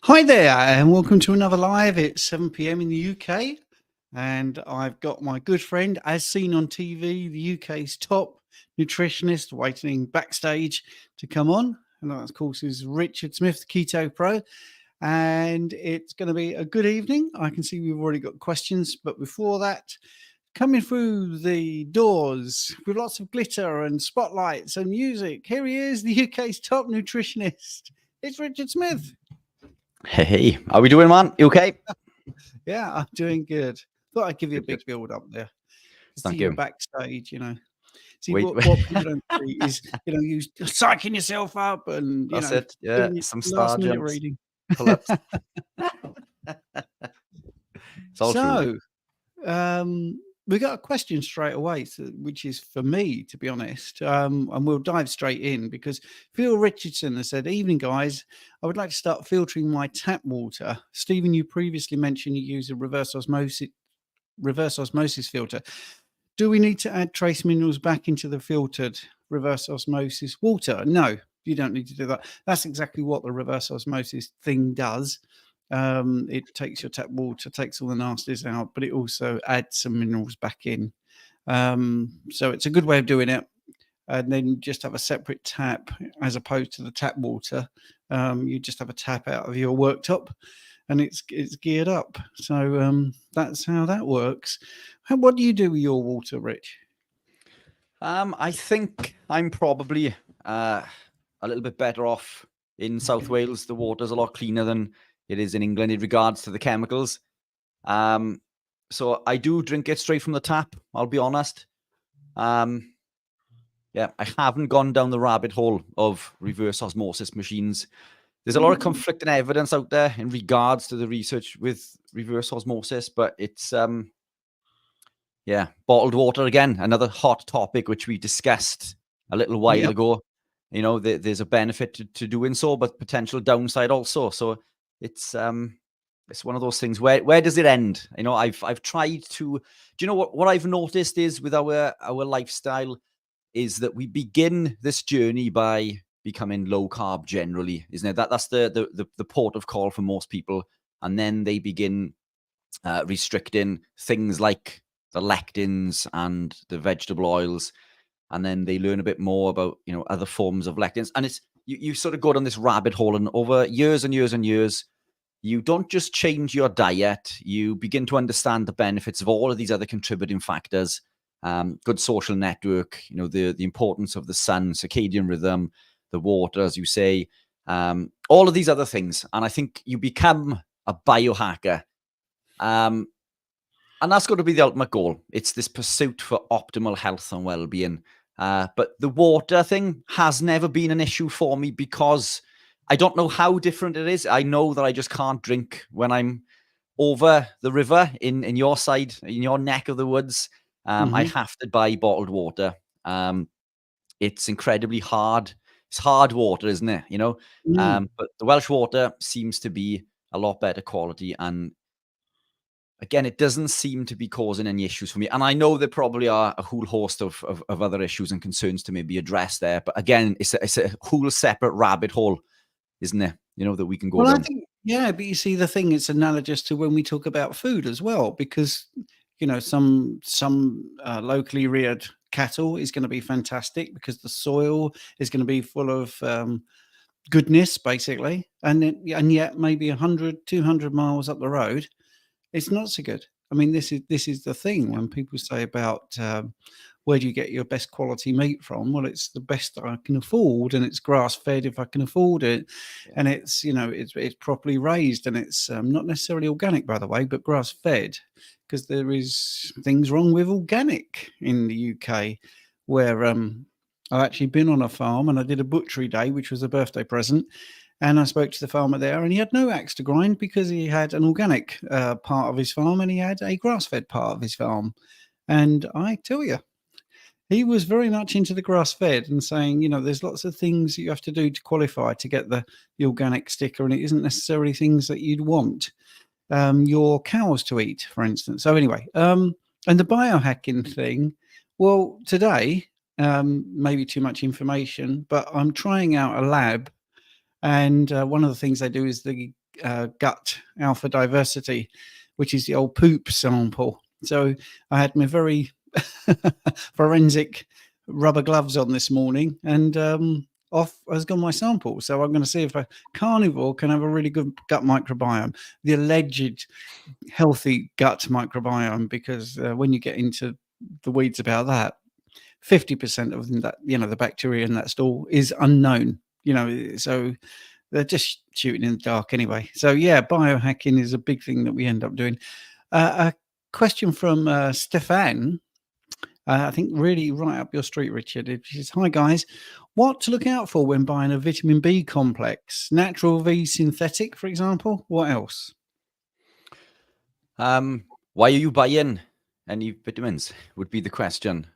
Hi there, and welcome to another live. It's 7 p.m. in the UK, and I've got my good friend, as seen on TV, the UK's top nutritionist, waiting backstage to come on. And that, of course, is Richard Smith, the Keto Pro. And it's going to be a good evening. I can see we've already got questions, but before that, coming through the doors with lots of glitter and spotlights and music, here he is, the UK's top nutritionist. It's Richard Smith. Hey, how we doing, man? You okay? Yeah, I'm doing good. Thought I'd give you a big build up there. Thank See you you. backstage, See, Wait, what people don't see is, you psyching yourself up and, that's it. Yeah, doing your some last star minute jumps, reading. pull-ups. It's all true. So, we got a question straight away, which is for me, to be honest, and we'll dive straight in because Phil Richardson has said, "Evening, guys. I would like to start filtering my tap water. Stephen, you previously mentioned you use a reverse osmosis filter. Do we need to add trace minerals back into the filtered reverse osmosis water? No, you don't need to do that. That's exactly what the reverse osmosis thing does. It takes your tap water, takes all the nasties out, but it also adds some minerals back in. So it's a good way of doing it. And then you just have a separate tap as opposed to the tap water. You just have a tap out of your worktop, and it's geared up. So that's how that works. What do you do with your water, Rich? I think I'm probably a little bit better off in South Wales. The water's a lot cleaner than it is in England in regards to the chemicals. So I do drink it straight from the tap, I'll be honest. Yeah, I haven't gone down the rabbit hole of reverse osmosis machines. There's a lot of conflicting evidence out there in regards to the research with reverse osmosis, but it's yeah, bottled water again, another hot topic which we discussed a little while ago. There's a benefit to doing so, but potential downside also. So it's one of those things. Where does it end? I've tried to. Do you know what I've noticed is with our lifestyle is that we begin this journey by becoming low carb generally, isn't it? That's the port of call for most people, and then they begin restricting things like the lectins and the vegetable oils, and then they learn a bit more about other forms of lectins, and it's you sort of go down this rabbit hole, and over years and years and years, you don't just change your diet, you begin to understand the benefits of all of these other contributing factors. Good social network, the importance of the sun, circadian rhythm, the water, as you say, all of these other things, and I think you become a biohacker. And that's got to be the ultimate goal. It's this pursuit for optimal health and well-being. But the water thing has never been an issue for me because I don't know how different it is. I know that I just can't drink when I'm over the river in your side, in your neck of the woods. I have to buy bottled water. It's incredibly hard. It's hard water, isn't it? But the Welsh water seems to be a lot better quality, and again, it doesn't seem to be causing any issues for me. And I know there probably are a whole host of other issues and concerns to maybe address there. But again, it's a whole separate rabbit hole, isn't it? That we can go down. I think, but you see, the thing, it's analogous to when we talk about food as well, because, some locally reared cattle is going to be fantastic because the soil is going to be full of goodness, basically. And yet maybe 100, 200 miles up the road, it's not so good. I mean, this is the thing when people say about where do you get your best quality meat from? Well, it's the best I can afford, and it's grass fed if I can afford it, and it's it's properly raised, and it's not necessarily organic, by the way, but grass fed, because there is things wrong with organic in the UK, where I've actually been on a farm and I did a butchery day, which was a birthday present. And I spoke to the farmer there, and he had no axe to grind because he had an organic part of his farm and he had a grass-fed part of his farm. And I tell you, he was very much into the grass-fed and saying, there's lots of things that you have to do to qualify to get the organic sticker, and it isn't necessarily things that you'd want your cows to eat, for instance. So anyway, and the biohacking thing, well, today, maybe too much information, but I'm trying out a lab. And one of the things they do is the gut alpha diversity, which is the old poop sample. So I had my very forensic rubber gloves on this morning, and off has gone my sample. So I'm going to see if a carnivore can have a really good gut microbiome, the alleged healthy gut microbiome, because when you get into the weeds about that, 50% of that, the bacteria in that stool is unknown, so they're just shooting in the dark anyway. So yeah, biohacking is a big thing that we end up doing. A question from Stefan, I think really right up your street, Richard. She says, "Hi guys, what to look out for when buying a vitamin B complex? Natural v synthetic, for example. What else?" Why are you buying any vitamins? Would be the question.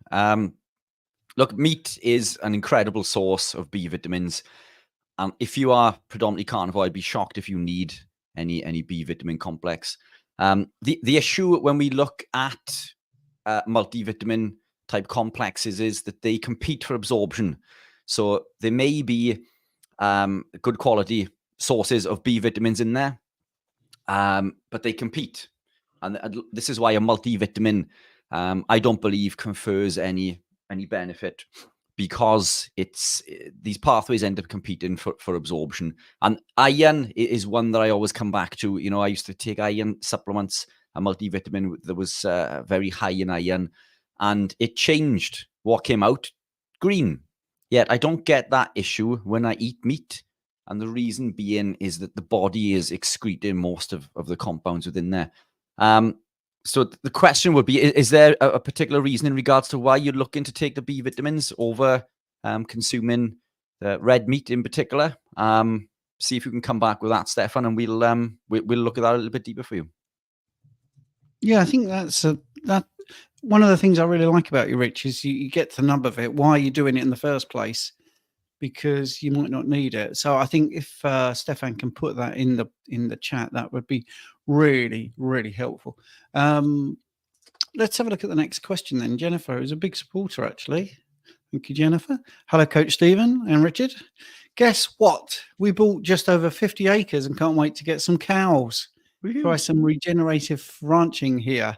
Look, meat is an incredible source of B vitamins. And if you are predominantly carnivore, I'd be shocked if you need any B vitamin complex. The issue when we look at multivitamin type complexes is that they compete for absorption. So there may be good quality sources of B vitamins in there, but they compete. And this is why a multivitamin, I don't believe, confers any benefit, because these pathways end up competing for absorption. And iron is one that I always come back to. I used to take iron supplements, a multivitamin that was very high in iron, and it changed what came out green. Yet I don't get that issue when I eat meat. And the reason being is that the body is excreting most of the compounds within there. So the question would be, is there a particular reason in regards to why you're looking to take the B vitamins over consuming red meat in particular? See if you can come back with that, Stefan, and we'll look at that a little bit deeper for you. Yeah, I think that's that. One of the things I really like about you, Rich, is you get to the nub of it. Why you're doing it in the first place, because you might not need it. So I think if Stefan can put that in the chat, that would be really, really helpful. Let's have a look at the next question then. Jennifer is a big supporter, actually. Thank you, Jennifer. Hello, Coach Stephen and Richard. Guess what? We bought just over 50 acres and can't wait to get some cows. Try some regenerative ranching here.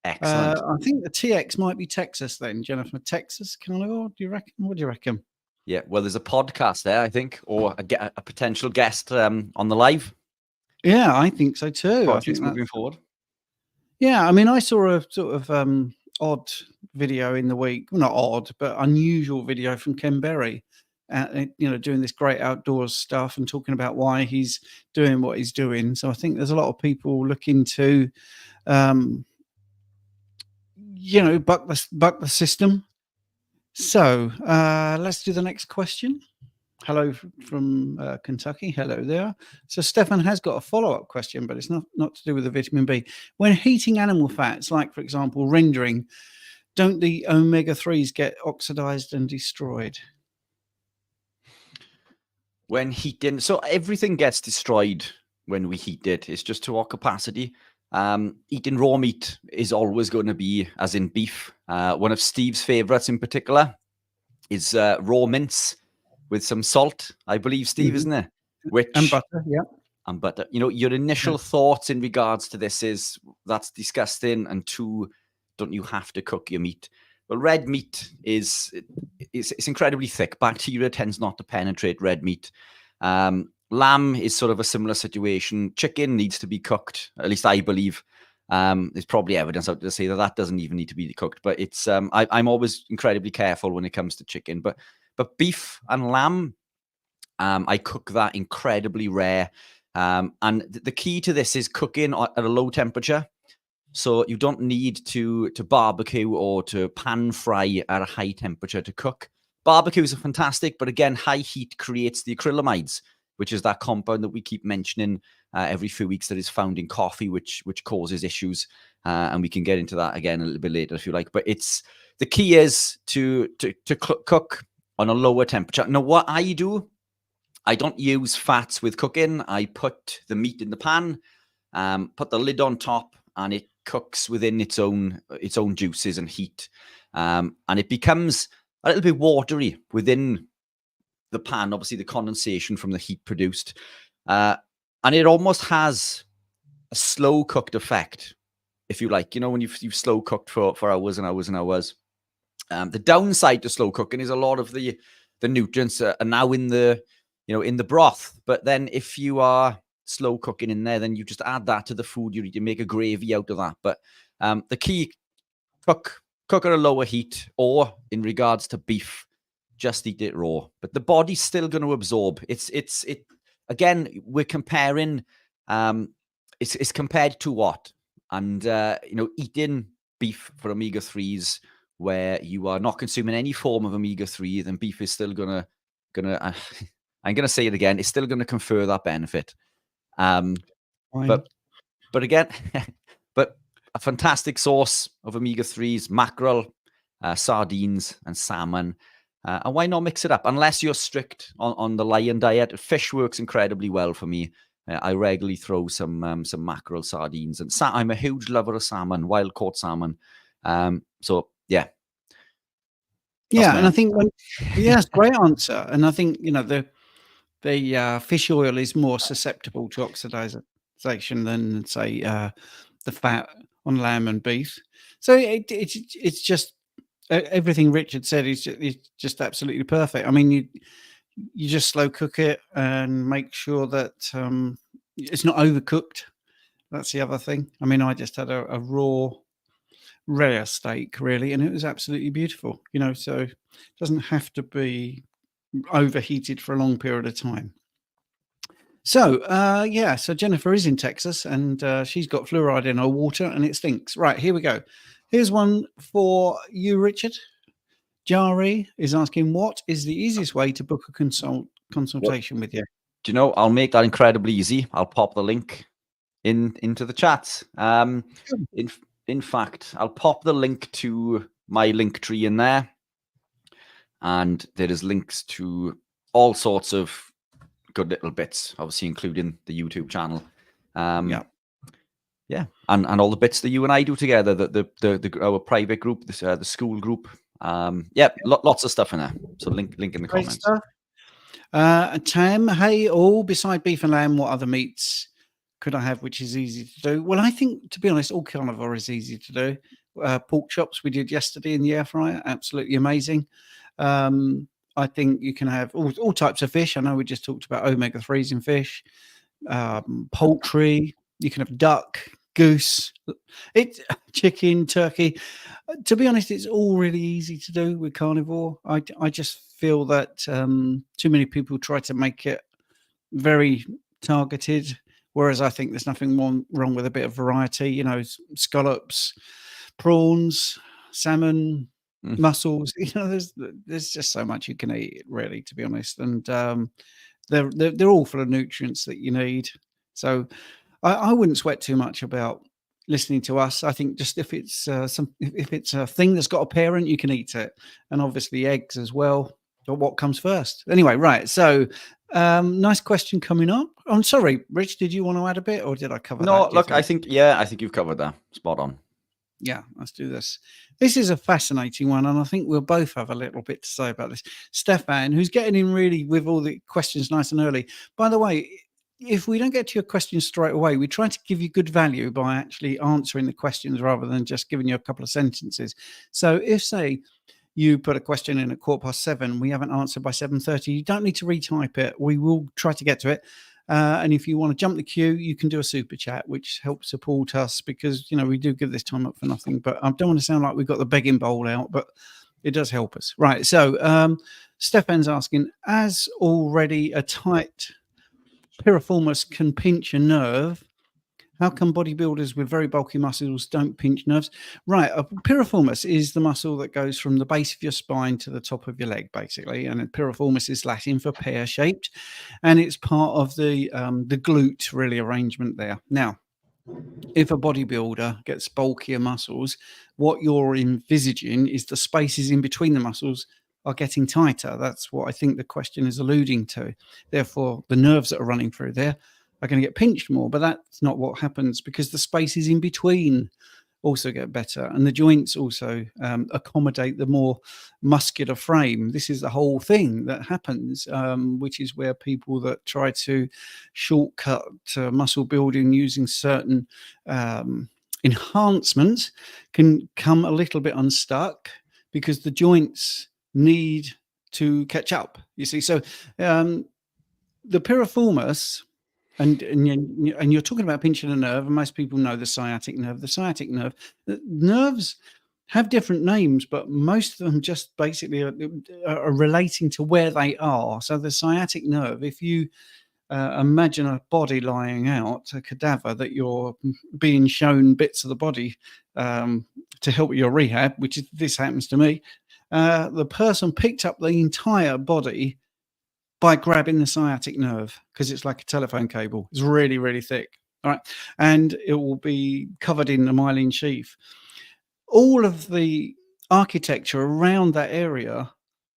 Excellent. I think the TX might be Texas then, Jennifer. Texas, carnivore, do you reckon? What do you reckon? Yeah, well, there's a podcast there, I think, or a potential guest on the live. Yeah, I think so too. Projects moving forward. Yeah, I mean, I saw a sort of odd video in the week. Well, not odd, but unusual video from Ken Berry, doing this great outdoors stuff and talking about why he's doing what he's doing. So I think there's a lot of people looking to, buck the system. So let's do the next question. Hello from Kentucky. Hello there. So Stefan has got a follow-up question, but it's not to do with the vitamin B. When heating animal fats, like, for example, rendering, don't the omega-3s get oxidized and destroyed? When heating, so everything gets destroyed when we heat it. It's just to our capacity. Eating raw meat is always going to be, as in beef. One of Steve's favorites in particular is raw mince with some salt, I believe, Steve, isn't it? And butter, yeah. And butter. Your initial thoughts in regards to this is, that's disgusting, and two, don't you have to cook your meat? Well, red meat it's incredibly thick. Bacteria tends not to penetrate red meat. Lamb is sort of a similar situation. Chicken needs to be cooked, at least I believe. There's probably evidence out there to say that doesn't even need to be cooked, but it's I'm always incredibly careful when it comes to chicken. But beef and lamb, I cook that incredibly rare. And the key to this is cooking at a low temperature. So you don't need to barbecue or to pan fry at a high temperature to cook. Barbecues are fantastic, but again, high heat creates the acrylamides, which is that compound that we keep mentioning every few weeks that is found in coffee, which causes issues. And we can get into that again a little bit later if you like. But the key is to cook on a lower temperature. Now, what I do, I don't use fats with cooking. I put the meat in the pan, put the lid on top, and it cooks within its own juices and heat. And it becomes a little bit watery within the pan, obviously the condensation from the heat produced. And it almost has a slow cooked effect, if you like. You know, when you've slow cooked for hours and hours and hours. The downside to slow cooking is a lot of the nutrients are now in the broth. But then if you are slow cooking in there, then you just add that to the food you make a gravy out of that. But the key, cook at a lower heat, or in regards to beef, just eat it raw. But the body's still going to absorb. It again, we're comparing. It's compared to what? And eating beef for omega-3s, where you are not consuming any form of omega-3, then beef is still gonna I'm gonna say it again, it's still gonna confer that benefit. But again, but a fantastic source of omega-3s, mackerel, sardines, and salmon. And why not mix it up? Unless you're strict on the lion diet, fish works incredibly well for me. I regularly throw some mackerel, sardines, and I'm a huge lover of salmon, wild caught salmon. So yeah. Yeah, and I think yes, great answer. And I think the fish oil is more susceptible to oxidation than say the fat on lamb and beef. So it's just everything Richard said is just absolutely perfect. I mean, you just slow cook it and make sure that it's not overcooked. That's the other thing. I mean, I just had a raw rare steak really, and it was absolutely beautiful. So it doesn't have to be overheated for a long period of time. So so Jennifer is in Texas, and she's got fluoride in her water and it stinks. Right, here we go. Here's one for you, Richard. Jari is asking, what is the easiest way to book a consultation with you? Do you know, I'll make that incredibly easy. I'll pop the link into the chat. In fact, I'll pop the link to my link tree in there. And there is links to all sorts of good little bits, obviously including the YouTube channel. Yeah. And all the bits that you and I do together, our private group, the school group. Lots of stuff in there. So link in the comments. Stuff. Tam, hey all, beside beef and lamb, what other meats could I have which is easy to do? Well, I think, to be honest, all carnivore is easy to do. Pork chops we did yesterday in the air fryer, absolutely amazing. I think you can have all types of fish. I know we just talked about omega-3s in fish, poultry. You can have duck, goose, chicken, turkey. To be honest, it's all really easy to do with carnivore. I just feel that too many people try to make it very targeted, whereas I think there's nothing wrong with a bit of variety. Scallops, prawns, salmon, mussels. There's just so much you can eat, really, to be honest. And they're all full of nutrients that you need. So I wouldn't sweat too much about listening to us. I think just if it's a thing that's got a parent, you can eat it, and obviously eggs as well. But what comes first? Anyway, right. So nice question coming up. I'm sorry, Rich, did you want to add a bit, or did I cover that? No, look, I think you've covered that. Spot on. Yeah, let's do this. This is a fascinating one, and I think we'll both have a little bit to say about this. Stefan, who's getting in really with all the questions nice and early. By the way, if we don't get to your questions straight away, we try to give you good value by actually answering the questions rather than just giving you a couple of sentences. So if, say, you put a question in at 7:15, we haven't answered by 7:30, you don't need to retype it. We will try to get to it. And if you want to jump the queue, you can do a super chat, which helps support us, because we do give this time up for nothing. But I don't want to sound like we've got the begging bowl out, but it does help us. Right. So Stefan's asking, as already a tight piriformis can pinch a nerve, how come bodybuilders with very bulky muscles don't pinch nerves? Right. A piriformis is the muscle that goes from the base of your spine to the top of your leg, basically. And piriformis is Latin for pear-shaped. And it's part of the glute, really, arrangement there. Now, if a bodybuilder gets bulkier muscles, what you're envisaging is the spaces in between the muscles are getting tighter. That's what I think the question is alluding to. Therefore, the nerves that are running through there are going to get pinched more, but that's not what happens, because the spaces in between also get better, and the joints also accommodate the more muscular frame. This is the whole thing that happens, which is where people that try to shortcut muscle building using certain enhancements can come a little bit unstuck, because the joints need to catch up, you see. So the piriformis, and you're talking about pinching a nerve, and most people know the sciatic nerve. The sciatic nerve, the nerves have different names, but most of them just basically are relating to where they are. So the sciatic nerve, if you imagine a body lying out, a cadaver that you're being shown bits of the body to help your rehab, which is, this happens to me, the person picked up the entire body by grabbing the sciatic nerve, because it's like a telephone cable. It's really, really thick. All right. And it will be covered in a myelin sheath. All of the architecture around that area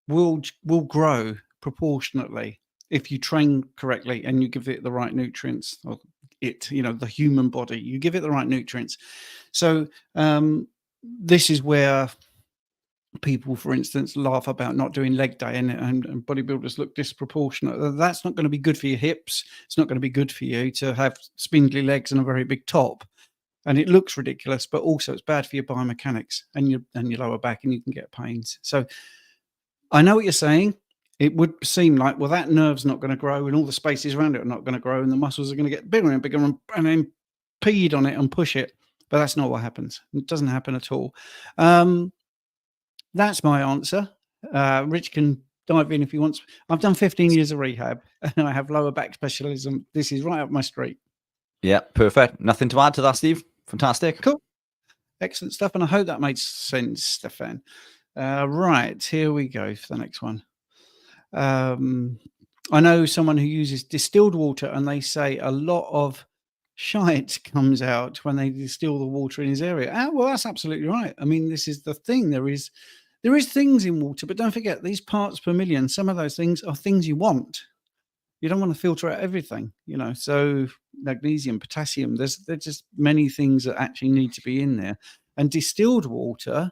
will grow proportionately if you train correctly and you give it the right nutrients, or the human body, you give it the right nutrients. So this is where people, for instance, laugh about not doing leg day, and bodybuilders look disproportionate. That's not going to be good for your hips. It's not going to be good for you to have spindly legs and a very big top. And it looks ridiculous, but also it's bad for your biomechanics and your lower back, and you can get pains. So I know what you're saying. It would seem like, well, that nerve's not going to grow, and all the spaces around it are not going to grow, and the muscles are going to get bigger and bigger and impede on it and push it. But that's not what happens. It doesn't happen at all. That's my answer. Rich can dive in if he wants. I've done 15 years of rehab, and I have lower back specialism. This is right up my street. Yeah, perfect. Nothing to add to that, Steve. Fantastic. Cool. Excellent stuff. And I hope that made sense, Stefan. Right, here we go for the next one. I know someone who uses distilled water, and they say a lot of shite comes out when they distill the water in his area. Well, that's absolutely right. I mean, this is the thing. There is things in water, but don't forget, these parts per million, some of those things are things you want. You don't want to filter out everything, so magnesium, potassium, there's just many things that actually need to be in there. And distilled water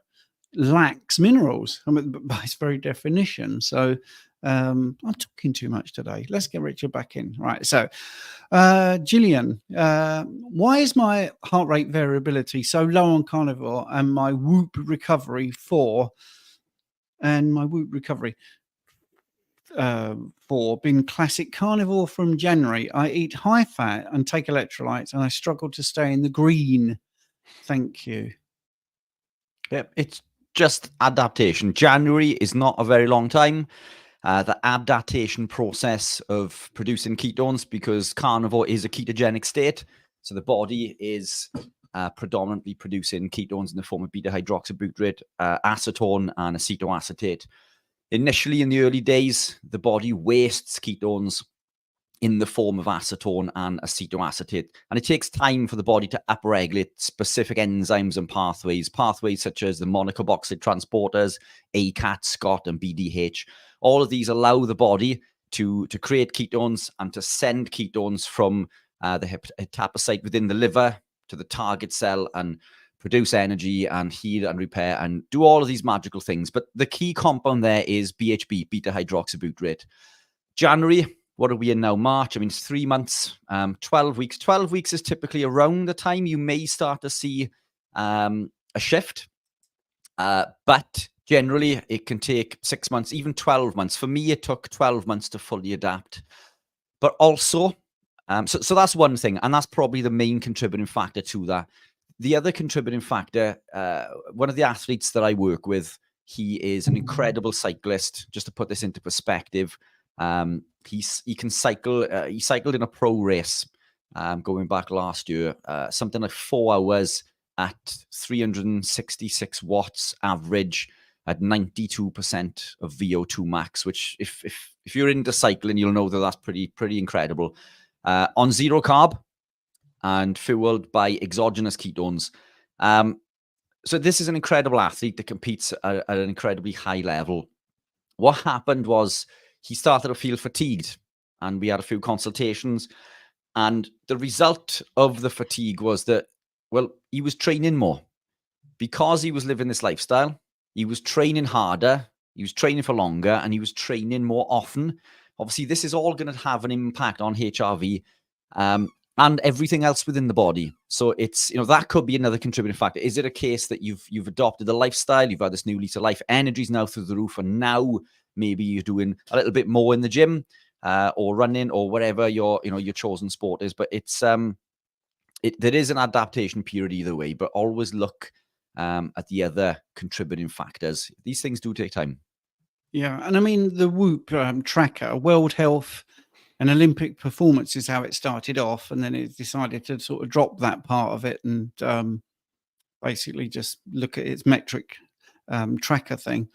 lacks minerals, by its very definition. So I'm talking too much today. Let's get Richard back in. Right. So Gillian, why is my heart rate variability so low on carnivore, and my Whoop recovery for been classic carnivore from January? I eat high fat and take electrolytes, and I struggle to stay in the green. Thank you. Yeah, it's just adaptation. January is not a very long time. The adaptation process of producing ketones, because carnivore is a ketogenic state, so the body is predominantly producing ketones in the form of beta hydroxybutyrate, acetone, and acetoacetate. Initially, in the early days, the body wastes ketones in the form of acetone and acetoacetate, and it takes time for the body to upregulate specific enzymes and pathways such as the monocarboxylate transporters, ACAT, SCOT, and BDH. All of these allow the body to create ketones and to send ketones from the hepatocyte within the liver to the target cell and produce energy and heal and repair and do all of these magical things. But the key compound there is BHB, beta hydroxybutyrate. January, what are we in now? March. I mean, it's 3 months, 12 weeks. 12 weeks is typically around the time you may start to see a shift. But generally, it can take 6 months, even 12 months. For me, it took 12 months to fully adapt. But also, so that's one thing, and that's probably the main contributing factor to that. The other contributing factor, one of the athletes that I work with, he is an incredible cyclist. Just to put this into perspective, he can cycle. He cycled in a pro race going back last year, something like 4 hours at 366 watts average at 92% of VO2 max, which if you're into cycling, you'll know that that's pretty incredible. On zero carb and fueled by exogenous ketones. So this is an incredible athlete that competes at an incredibly high level. What happened was he started to feel fatigued, and we had a few consultations, and the result of the fatigue was that, well, he was training more. because he was living this lifestyle, he was training harder, he was training for longer, and he was training more often. Obviously, this is all going to have an impact on HRV and everything else within the body. So it's, that could be another contributing factor. Is it a case that you've adopted the lifestyle, you've had this new lease of life, energy's now through the roof, and now maybe you're doing a little bit more in the gym or running or whatever your chosen sport is. But it's there is an adaptation period either way, but always look at the other contributing factors. These things do take time. Yeah, and I mean the Whoop tracker, World Health and Olympic Performance is how it started off, and then it decided to sort of drop that part of it and basically just look at its metric tracker thing.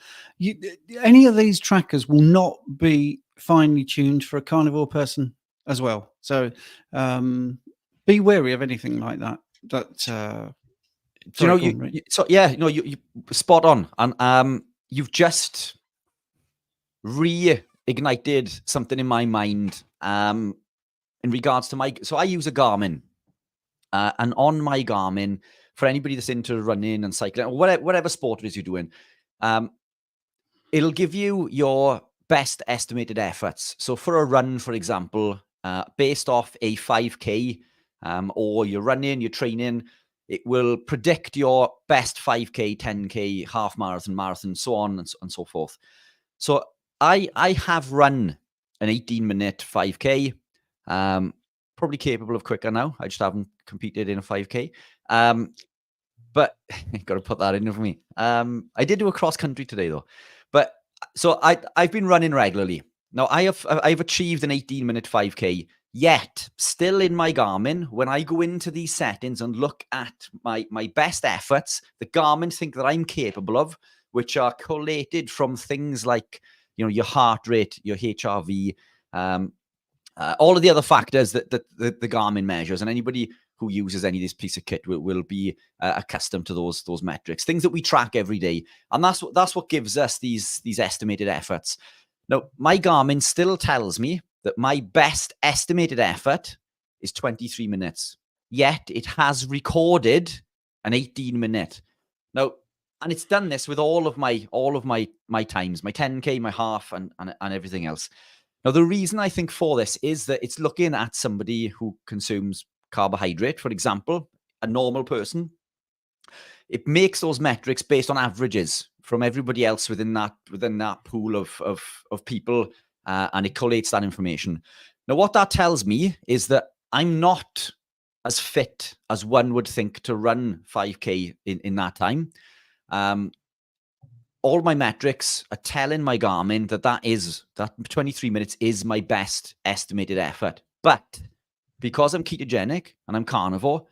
Any of these trackers will not be finely tuned for a carnivore person as well. So be wary of anything like that. You spot on, and you've just reignited something in my mind in regards to so I use a Garmin, and on my Garmin, for anybody that's into running and cycling or whatever sport it is you're doing, it'll give you your best estimated efforts. So for a run, for example, based off a 5K, or you're running, you're training, it will predict your best 5K, 10K, half marathon, so on and so forth. So I have run an 18-minute 5K, probably capable of quicker now. I just haven't competed in a 5K. But got to put that in for me. I did do a cross country today though. But so I've been running regularly. Now I've achieved an 18-minute 5K. Yet, still in my Garmin, when I go into these settings and look at my best efforts, the Garmin think that I'm capable of, which are collated from things like, your heart rate, your HRV, all of the other factors that the Garmin measures. And anybody who uses any of this piece of kit will be accustomed to those metrics, things that we track every day. And that's what gives us these estimated efforts. Now, my Garmin still tells me that my best estimated effort is 23 minutes. Yet it has recorded an 18-minute. Now, and it's done this with all of my times, my 10K, my half, and everything else. Now, the reason I think for this is that it's looking at somebody who consumes carbohydrate, for example, a normal person. It makes those metrics based on averages from everybody else within that pool of people. And it collates that information. Now, what that tells me is that I'm not as fit as one would think to run 5K in that time. All my metrics are telling my Garmin that 23 minutes is my best estimated effort. But because I'm ketogenic and I'm carnivore,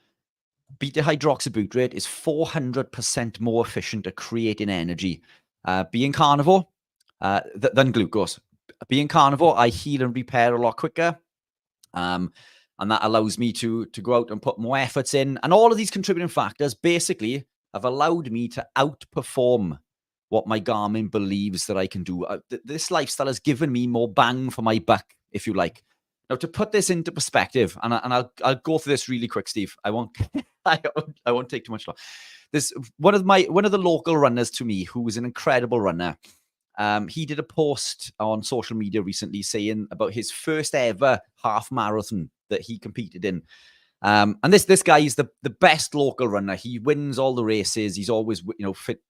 beta hydroxybutyrate is 400% more efficient at creating energy, being carnivore than glucose. Being carnivore, I heal and repair a lot quicker. And that allows me to go out and put more efforts in. And all of these contributing factors basically have allowed me to outperform what my Garmin believes that I can do. This lifestyle has given me more bang for my buck, if you like. Now, to put this into perspective, and I'll go through this really quick, Steve. I won't I won't take too much long. There's one of the local runners to me who was an incredible runner. He did a post on social media recently saying about his first ever half marathon that he competed in. And this guy is the best local runner. He wins all the races. He's always,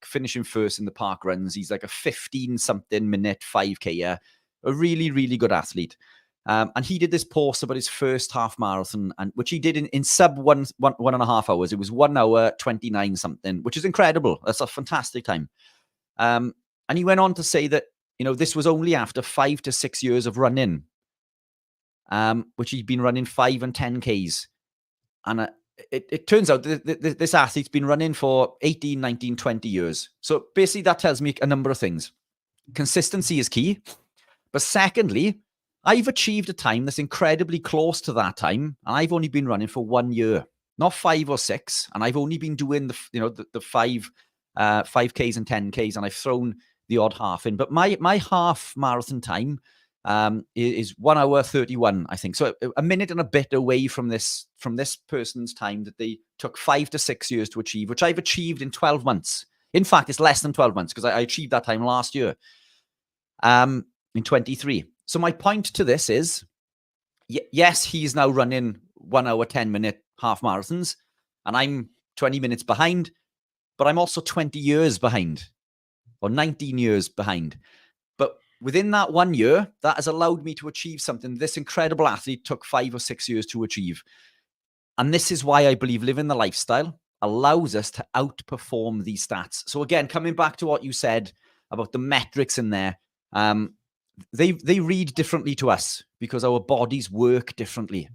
finishing first in the park runs. He's like a 15-something minute 5K, a really, really good athlete. And he did this post about his first half marathon, and which he did in sub 1.5 hours. It was 1 hour 29 something, which is incredible. That's a fantastic time. And he went on to say that, this was only after 5 to 6 years of running, which he'd been running 5 and 10Ks. And it turns out that this athlete's been running for 18, 19, 20 years. So basically that tells me a number of things. Consistency is key. But secondly, I've achieved a time that's incredibly close to that time. And I've only been running for 1 year, not 5 or 6. And I've only been doing the 5Ks and 10Ks, and I've thrown the odd half in. But my half marathon time is 1 hour 31, I think. So a minute and a bit away from this person's time that they took 5 to 6 years to achieve, which I've achieved in 12 months. In fact, it's less than 12 months because I achieved that time last year in 23. So my point to this is, yes, he's now running 1 hour, 10-minute half marathons, and I'm 20 minutes behind, but I'm also 20 years behind or 19 years behind. But within that 1 year, that has allowed me to achieve something this incredible athlete took 5 or 6 years to achieve. And this is why I believe living the lifestyle allows us to outperform these stats. So again, coming back to what you said about the metrics in there, they read differently to us because our bodies work differently.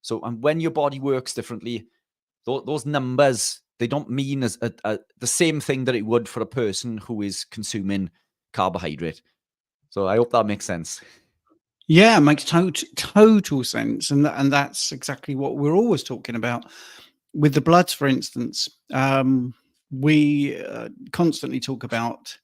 So, and when your body works differently, those numbers, they don't mean as the same thing that it would for a person who is consuming carbohydrate. So I hope that makes sense. Yeah, it makes total sense, and that's exactly what we're always talking about with the bloods, for instance. We constantly talk about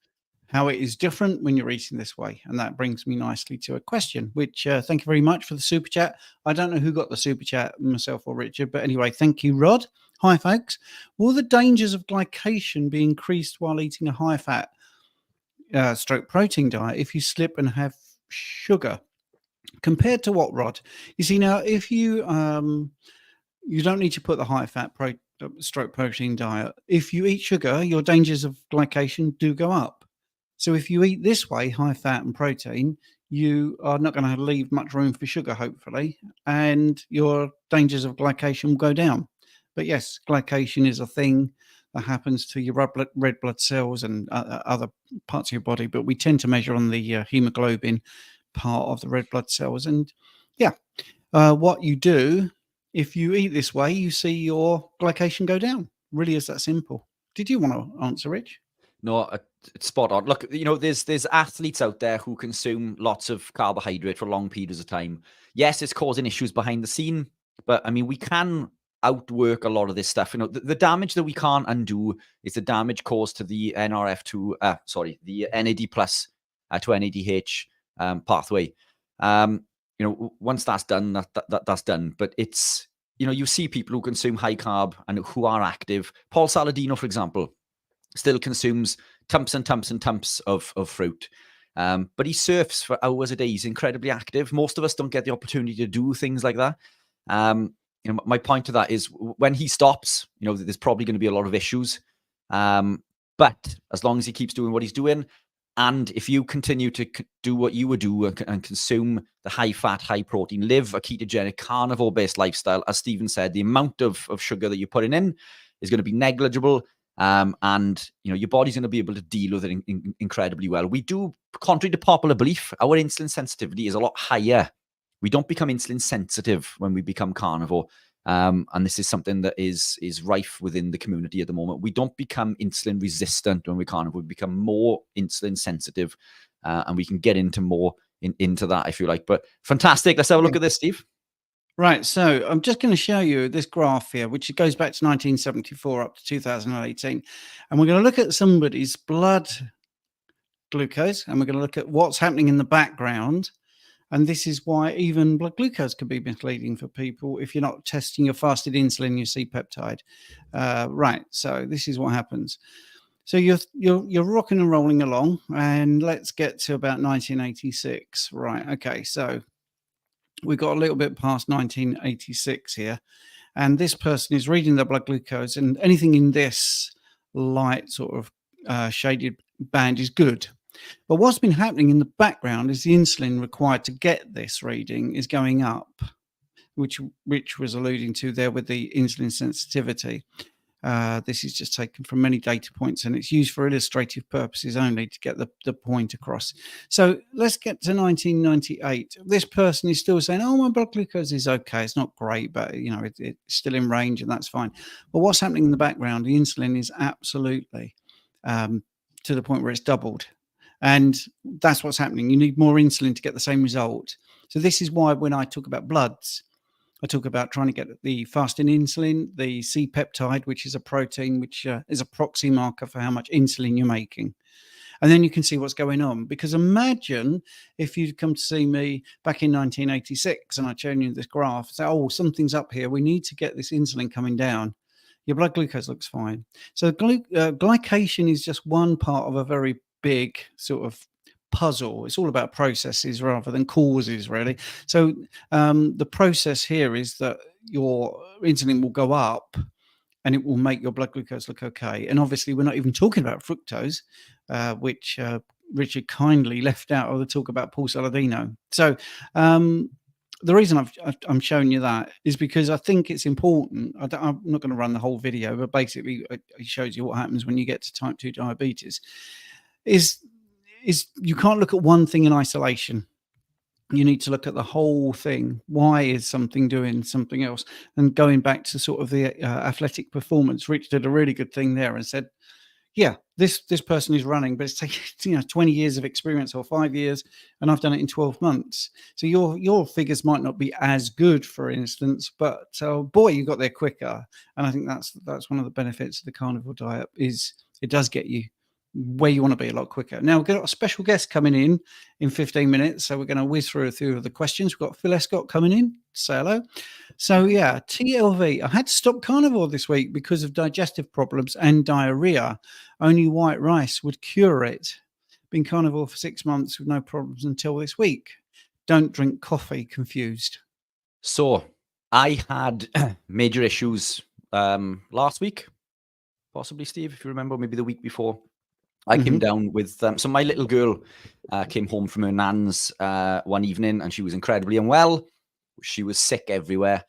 how it is different when you're eating this way, and that brings me nicely to a question. Which thank you very much for the super chat. I don't know who got the super chat, myself or Richard, but anyway, thank you, Rod. Hi, folks. Will the dangers of glycation be increased while eating a high-fat stroke protein diet if you slip and have sugar? Compared to what, Rod? You see, now if you you don't need to put the high fat stroke protein diet. If you eat sugar, your dangers of glycation do go up. So if you eat this way, high fat and protein, you are not going to leave much room for sugar, hopefully, and your dangers of glycation will go down. But yes, glycation is a thing that happens to your red blood cells and other parts of your body, but we tend to measure on the hemoglobin part of the red blood cells. And yeah, what you do if you eat this way, you see your glycation go down. Really is that simple. Did you want to answer, Rich? No, it's spot on. Look, there's athletes out there who consume lots of carbohydrate for long periods of time. Yes, it's causing issues behind the scene, but I mean, we can outwork a lot of this stuff. The damage that we can't undo is the damage caused to the the NAD plus to NADH pathway. Once that's done, that's done. But it's, you see people who consume high carb and who are active. Paul Saladino, for example, still consumes tons and tons and tons of fruit. But he surfs for hours a day. He's incredibly active. Most of us don't get the opportunity to do things like that. My point to that is when he stops, there's probably going to be a lot of issues. But as long as he keeps doing what he's doing, and if you continue to do what you would do and consume the high fat, high protein, live a ketogenic carnivore based lifestyle, as Stephen said, the amount of sugar that you're putting in is going to be negligible. And your body's going to be able to deal with it incredibly well. We do, contrary to popular belief, our insulin sensitivity is a lot higher. We don't become insulin sensitive when we become carnivore. And this is something that is rife within the community at the moment. We don't become insulin resistant when we're carnivore. We become more insulin sensitive, and we can get into more into that if you like. But fantastic. Let's have a look at this, Steve. Right. So I'm just going to show you this graph here, which goes back to 1974 up to 2018. And we're going to look at somebody's blood glucose, and we're going to look at what's happening in the background. And this is why even blood glucose can be misleading for people if you're not testing your fasted insulin, your C-peptide. Right. So this is what happens. So you're rocking and rolling along, and let's get to about 1986. Right. Okay. So we got a little bit past 1986 here, and this person is reading the blood glucose, and anything in this light sort of shaded band is good. But what's been happening in the background is the insulin required to get this reading is going up, which Rich was alluding to there with the insulin sensitivity. This is just taken from many data points, and it's used for illustrative purposes only to get the point across. So let's get to 1998. This person is still saying, oh, my blood glucose is okay. It's not great, but, it's still in range, and that's fine. But what's happening in the background, the insulin is absolutely to the point where it's doubled. And that's what's happening. You need more insulin to get the same result. So this is why when I talk about bloods, I talk about trying to get the fasting insulin, the C-peptide, which is a protein, which is a proxy marker for how much insulin you're making. And then you can see what's going on. Because imagine if you'd come to see me back in 1986 and I'd shown you this graph, say, oh, something's up here. We need to get this insulin coming down. Your blood glucose looks fine. So glycation is just one part of a very big sort of puzzle. It's all about processes rather than causes, really. So the process here is that your insulin will go up and it will make your blood glucose look okay. And obviously, we're not even talking about fructose, which Richard kindly left out of the talk about Paul Saladino. So the reason I'm showing you that is because I think it's important. I'm not going to run the whole video, but basically it shows you what happens when you get to type 2 diabetes. Is you can't look at one thing in isolation. You need to look at the whole thing. Why is something doing something else? And going back to sort of the athletic performance, Rich did a really good thing there and said, yeah, this person is running, but it's taken 20 years of experience or 5 years, and I've done it in 12 months. So your figures might not be as good, for instance, but boy, you got there quicker. And I think that's one of the benefits of the carnivore diet is it does get you where you want to be a lot quicker. Now we've got a special guest coming in 15 minutes, so we're going to whiz through a few of the questions. We've got Phil Escott coming in. Say hello. So yeah, TLV. I had to stop carnivore this week because of digestive problems and diarrhea. Only white rice would cure it. Been carnivore for 6 months with no problems until this week. Don't drink coffee. Confused. So I had major issues last week, possibly, Steve, if you remember, maybe the week before. I came down with so my little girl came home from her nan's one evening, and she was incredibly unwell. She was sick everywhere,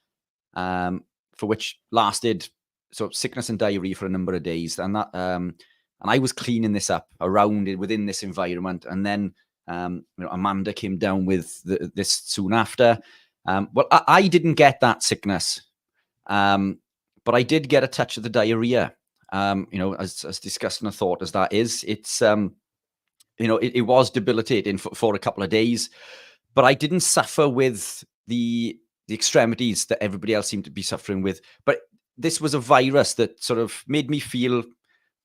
for which lasted sickness and diarrhea for a number of days. And that and I was cleaning this up around it within this environment. And then Amanda came down with this soon after. Well, I didn't get that sickness, but I did get a touch of the diarrhea. As disgusting a thought as that is, it's it was debilitating for a couple of days, but I didn't suffer with the extremities that everybody else seemed to be suffering with. But this was a virus that sort of made me feel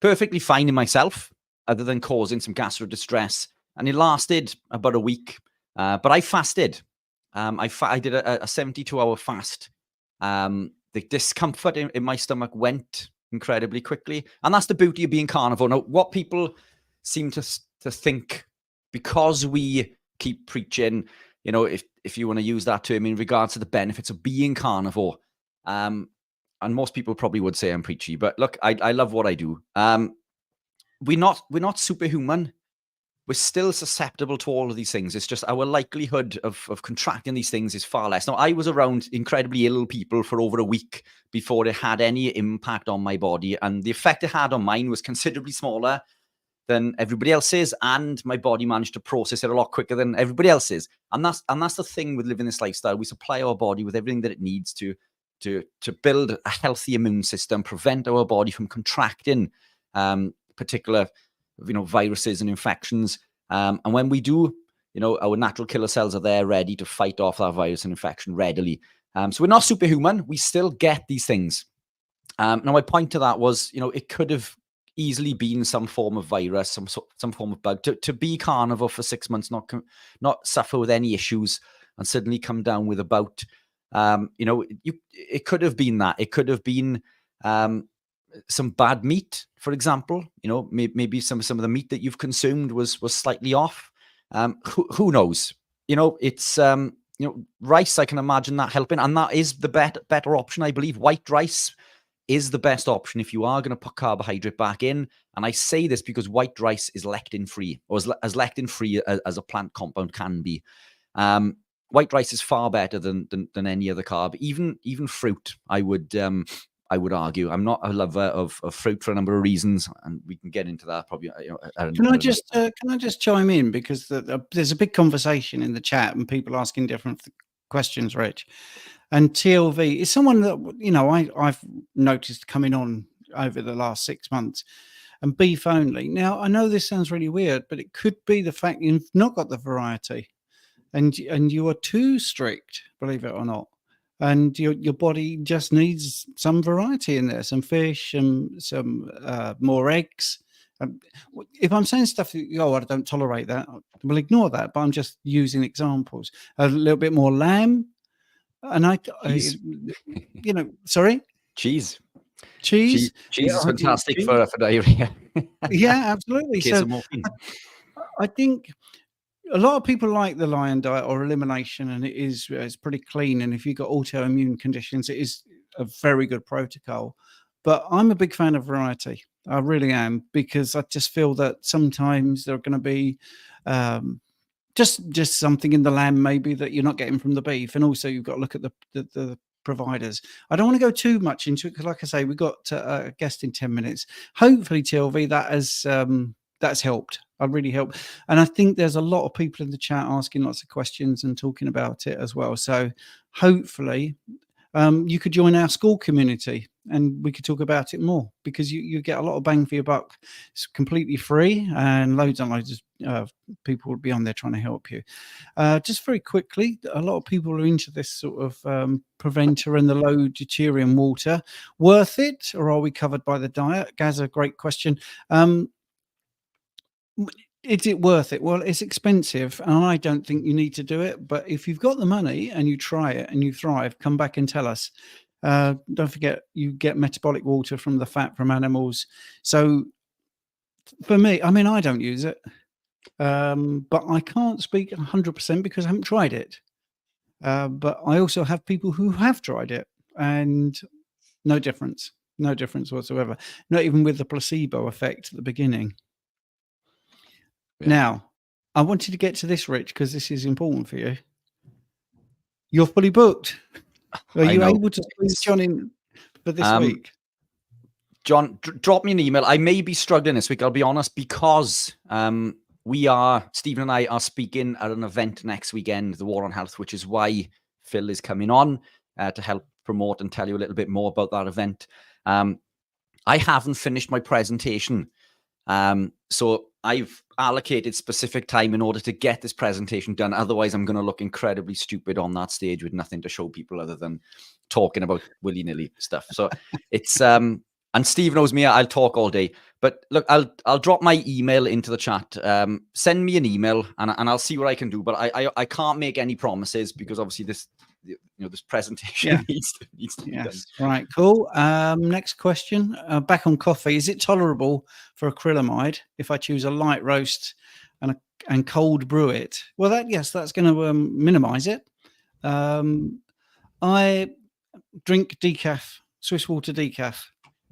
perfectly fine in myself, other than causing some gastro distress, and it lasted about a week. But I fasted. I did a 72-hour fast. The discomfort in my stomach went incredibly quickly, and that's the beauty of being carnivore. Now, what people seem to think, because we keep preaching, if you want to use that term in regards to the benefits of being carnivore, and most people probably would say I'm preachy, but look, I love what I do. We're not superhuman. We're still susceptible to all of these things. It's just our likelihood of contracting these things is far less. Now, I was around incredibly ill people for over a week before it had any impact on my body. And the effect it had on mine was considerably smaller than everybody else's. And my body managed to process it a lot quicker than everybody else's. And that's the thing with living this lifestyle. We supply our body with everything that it needs to build a healthy immune system, prevent our body from contracting particular viruses and infections. And when we do, our natural killer cells are there ready to fight off that virus and infection readily. So we're not superhuman. We still get these things. Now, my point to that was, it could have easily been some form of virus, some form of bug. To be carnivore for 6 months, not suffer with any issues, and suddenly come down with a bout. It could have been that. It could have been some bad meat, for example. Maybe some of the meat that you've consumed was slightly off. Who knows? It's rice. I can imagine that helping, and that is the better option, I believe. White rice is the best option if you are going to put carbohydrate back in. And I say this because white rice is lectin free, or as lectin free as a plant compound can be. White rice is far better than any other carb, even fruit. I would argue. I'm not a lover of fruit for a number of reasons, and we can get into that probably. Can I just chime in, because there's a big conversation in the chat and people asking different questions, Rich. And TLV is someone that I've noticed coming on over the last 6 months, and beef only. Now, I know this sounds really weird, but it could be the fact you've not got the variety, and you are too strict, believe it or not. And your body just needs some variety in there, some fish and some more eggs, If I'm saying stuff, I don't tolerate that, we'll ignore that. But I'm just using examples. A little bit more lamb, and Cheese. Sorry, Cheese. cheese. Cheese is I do fantastic cheese. for diarrhea. Yeah, absolutely. Case So of morphine. I think a lot of people like the lion diet or elimination, and it's pretty clean. And if you've got autoimmune conditions, it is a very good protocol. But I'm a big fan of variety. I really am, because I just feel that sometimes there are going to be just something in the lamb maybe that you're not getting from the beef, and also you've got to look at the providers. I don't want to go too much into it because, like I say, we've got a guest in 10 minutes. Hopefully, TLV, that's helped. I really helped, and I think there's a lot of people in the chat asking lots of questions and talking about it as well. So hopefully, you could join our school community and we could talk about it more, because you get a lot of bang for your buck. It's completely free, and loads and loads of people will be on there trying to help you. Just very quickly, a lot of people are into this sort of preventer and the low deuterium water. Worth it, or are we covered by the diet? Gaza, great question. Is it worth it? Well, it's expensive, and I don't think you need to do it. But if you've got the money and you try it and you thrive, come back and tell us. Don't forget, you get metabolic water from the fat from animals. So for me, I mean, I don't use it, but I can't speak 100% because I haven't tried it. But I also have people who have tried it, and no difference whatsoever. Not even with the placebo effect at the beginning. Yeah. Now, I wanted to get to this, Rich, because this is important for you. You're fully booked. Are you able to squeeze John in for this week? John, drop me an email. I may be struggling this week, I'll be honest, because Stephen and I are speaking at an event next weekend, the War on Health, which is why Phil is coming on to help promote and tell you a little bit more about that event. I haven't finished my presentation. So I've allocated specific time in order to get this presentation done. Otherwise, I'm going to look incredibly stupid on that stage with nothing to show people other than talking about willy-nilly stuff. So it's, and Steve knows me, I'll talk all day. But look, I'll drop my email into the chat. Send me an email and I'll see what I can do. But I can't make any promises because obviously this presentation needs to be done. Right, cool. Next question. Back on coffee. Is it tolerable for acrylamide if I choose a light roast and cold brew it? Well, that's going to minimize it. I drink decaf, Swiss water decaf,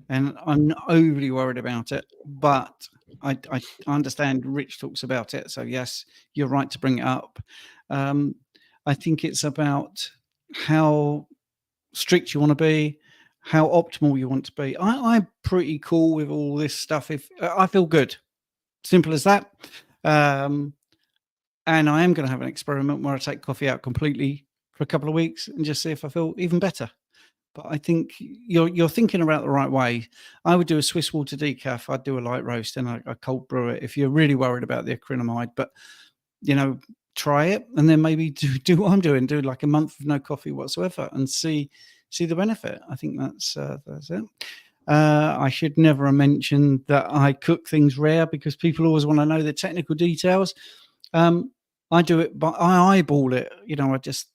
and I'm not overly worried about it. But I understand Rich talks about it. So yes, you're right to bring it up. I think it's about how strict you want to be, how optimal you want to be. I'm pretty cool with all this stuff. If I feel good, simple as that. And I am going to have an experiment where I take coffee out completely for a couple of weeks and just see if I feel even better. But I think you're thinking about the right way. I would do a Swiss water decaf. I'd do a light roast and I cold brew it if you're really worried about the acrylamide. But try it and then maybe do what I'm doing, do like a month of no coffee whatsoever and see the benefit. I think that's it. I should never have mentioned that I cook things rare because people always want to know the technical details. I do it, but I eyeball it. I just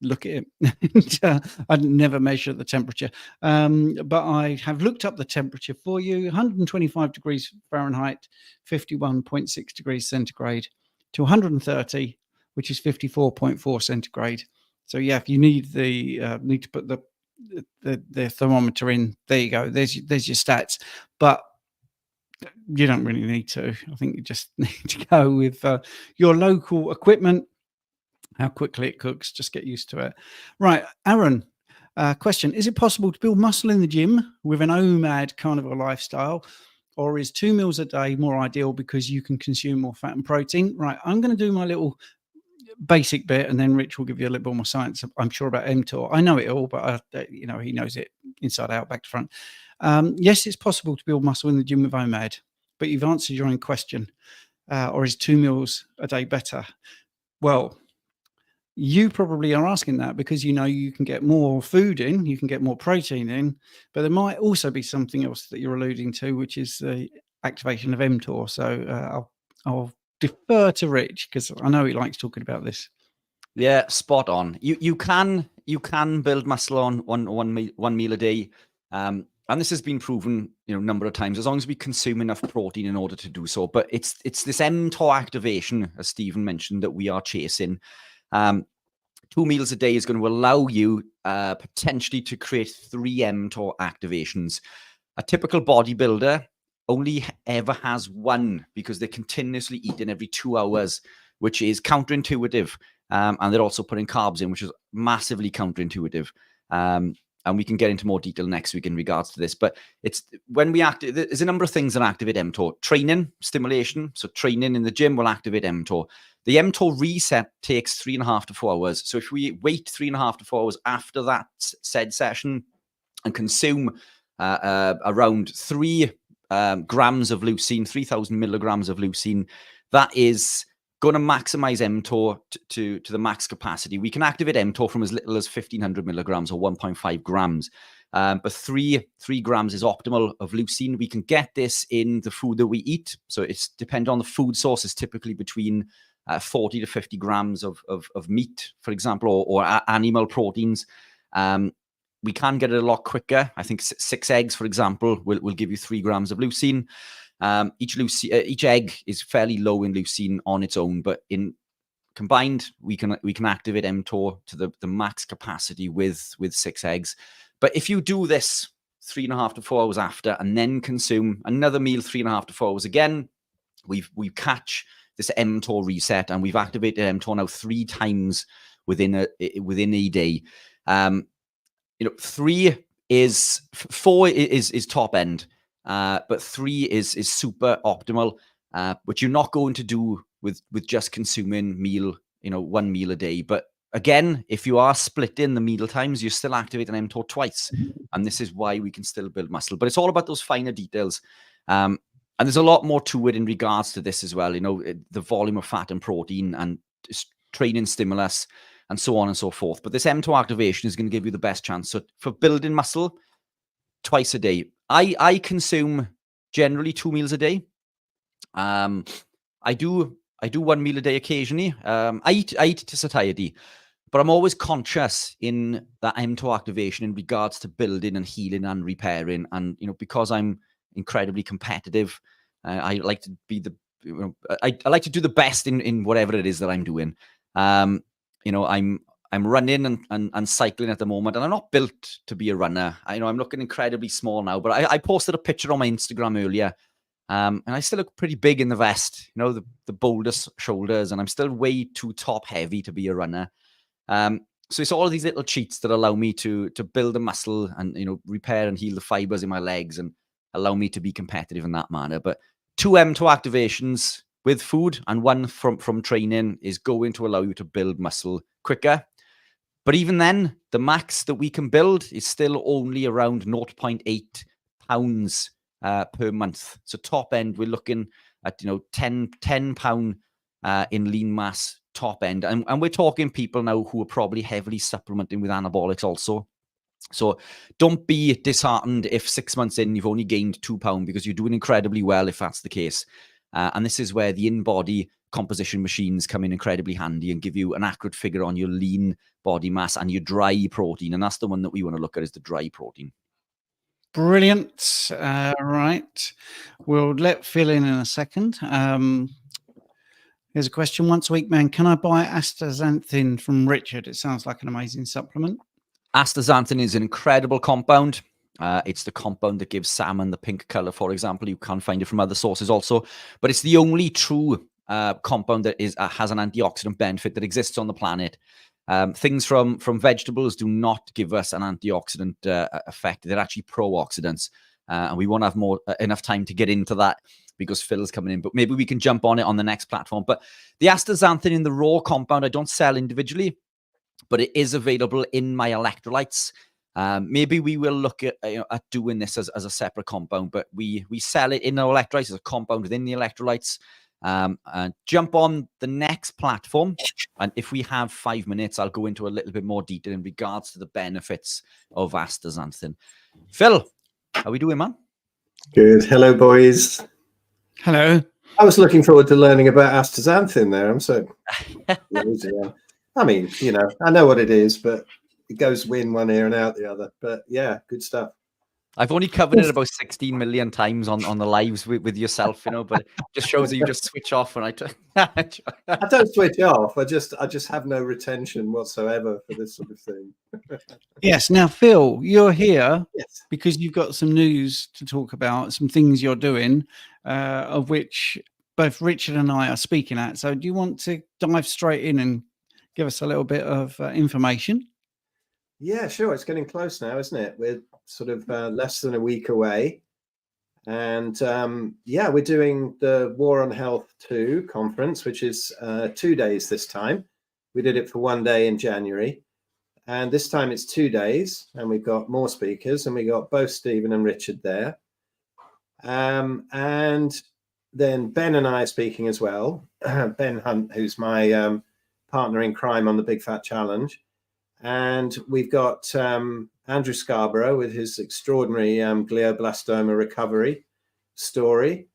look at it. I never measure the temperature, but I have looked up the temperature for you: 125 degrees Fahrenheit, 51.6 degrees centigrade, to 130, which is 54.4 centigrade. So yeah, if you need to put the thermometer in, there you go. There's your stats, but you don't really need to. I think you just need to go with your local equipment. How quickly it cooks, just get used to it. Right, Aaron, question: is it possible to build muscle in the gym with an OMAD carnivore lifestyle, or is 2 meals a day more ideal because you can consume more fat and protein? Right, I'm going to do my little basic bit, and then Rich will give you a little bit more science, I'm sure, about mTOR. I know it all, but he knows it inside out, back to front. Yes, it's possible to build muscle in the gym with OMAD, but you've answered your own question. Or is 2 meals a day better? Well, you probably are asking that because you can get more food in, you can get more protein in, but there might also be something else that you're alluding to, which is the activation of mTOR. So I'll defer to Rich because I know he likes talking about this. Yeah, spot on. You can build muscle on one meal a day, and this has been proven a number of times as long as we consume enough protein in order to do so. But it's this mTOR activation, as Stephen mentioned, that we are chasing. 2 meals a day is going to allow you potentially to create 3 mTOR activations. A typical bodybuilder only ever has 1 because they're continuously eating every 2 hours, which is counterintuitive. And they're also putting carbs in, which is massively counterintuitive. And we can get into more detail next week in regards to this. But it's when we there's a number of things that activate mTOR. Training, stimulation. So training in the gym will activate mTOR. The mTOR reset takes 3.5 to 4 hours. So if we wait 3.5 to 4 hours after that said session and consume around 3 grams of leucine, 3,000 milligrams of leucine, that is going to maximize mTOR to the max capacity. We can activate mTOR from as little as 1,500 milligrams or 1.5 grams. But 3 grams is optimal of leucine. We can get this in the food that we eat. So it's dependent on the food source. It's typically between 40 to 50 grams of meat, for example, or animal proteins. We can get it a lot quicker. I think 6 eggs, for example, will give you 3 grams of leucine. Each egg is fairly low in leucine on its own, but in combined, we can activate mTOR to the max capacity with 6 eggs. But if you do this 3.5 to 4 hours after, and then consume another meal 3.5 to 4 hours again, we catch this mTOR reset, and we've activated mTOR now 3 times within a day. 4 is top end. But 3 is super optimal, which you're not going to do with just consuming 1 meal a day. But again, if you are splitting the meal times, you're still activating mTOR twice. And this is why we can still build muscle. But it's all about those finer details. And there's a lot more to it in regards to this as well. The volume of fat and protein and training stimulus and so on and so forth. But this mTOR activation is going to give you the best chance. So for building muscle, twice a day. I consume generally 2 meals a day. I do 1 meal a day occasionally. I eat to satiety, but I'm always conscious in that mTOR activation in regards to building and healing and repairing. And because I'm incredibly competitive, I like to be I like to do the best in whatever it is that I'm doing. I'm running and cycling at the moment, and I'm not built to be a runner. I'm looking incredibly small now, but I posted a picture on my Instagram earlier, and I still look pretty big in the vest, the boulder shoulders, and I'm still way too top heavy to be a runner. So it's all of these little cheats that allow me to build a muscle and, repair and heal the fibers in my legs and allow me to be competitive in that manner. But 2 mTOR activations with food and 1 from training is going to allow you to build muscle quicker. But even then, the max that we can build is still only around 0.8 pounds per month. So top end, we're looking at 10 pound in lean mass top end, and we're talking people now who are probably heavily supplementing with anabolics also. So don't be disheartened if 6 months in you've only gained 2 pounds, because you're doing incredibly well if that's the case. And this is where the in-body composition machines come in incredibly handy and give you an accurate figure on your lean body mass and your dry protein. And that's the one that we want to look at, is the dry protein. Brilliant. Right. We'll let Phil in a second. Here's a question. Once a week, man, can I buy astaxanthin from Richard? It sounds like an amazing supplement. Astaxanthin is an incredible compound. It's the compound that gives salmon the pink color, for example. You can find it from other sources also, but it's the only true compound that has an antioxidant benefit that exists on the planet. Things from vegetables do not give us an antioxidant effect. They're actually pro-oxidants, and we won't have enough time to get into that because Phil's coming in, but maybe we can jump on it on the next platform. But the astaxanthin in the raw compound, I don't sell individually, but it is available in my electrolytes. Maybe we will look at doing this as a separate compound, but we sell it in our electrolytes as a compound within the electrolytes. And jump on the next platform, and if we have 5 minutes, I'll go into a little bit more detail in regards to the benefits of astaxanthin. Phil, how are we doing, man? Good. Hello, boys. Hello. I was looking forward to learning about astaxanthin there. I'm so lazy. I mean, I know what it is, but it goes in one ear and out the other. But yeah, good stuff. I've only covered it about 16 million times on the lives with yourself, but it just shows that you just switch off when I I don't switch off. I just have no retention whatsoever for this sort of thing. Yes. Now, Phil, you're here Yes. because you've got some news to talk about, some things you're doing, of which both Richard and I are speaking at. So do you want to dive straight in and give us a little bit of information? Yeah, sure. It's getting close now, isn't it? We're sort of less than a week away. And we're doing the War on Health 2 conference, which is 2 days this time. We did it for 1 day in January. And this time it's 2 days, and we've got more speakers, and we got both Stephen and Richard there. And then Ben and I are speaking as well. Ben Hunt, who's my partner in crime on the Big Fat Challenge. And we've got Andrew Scarborough with his extraordinary glioblastoma recovery story.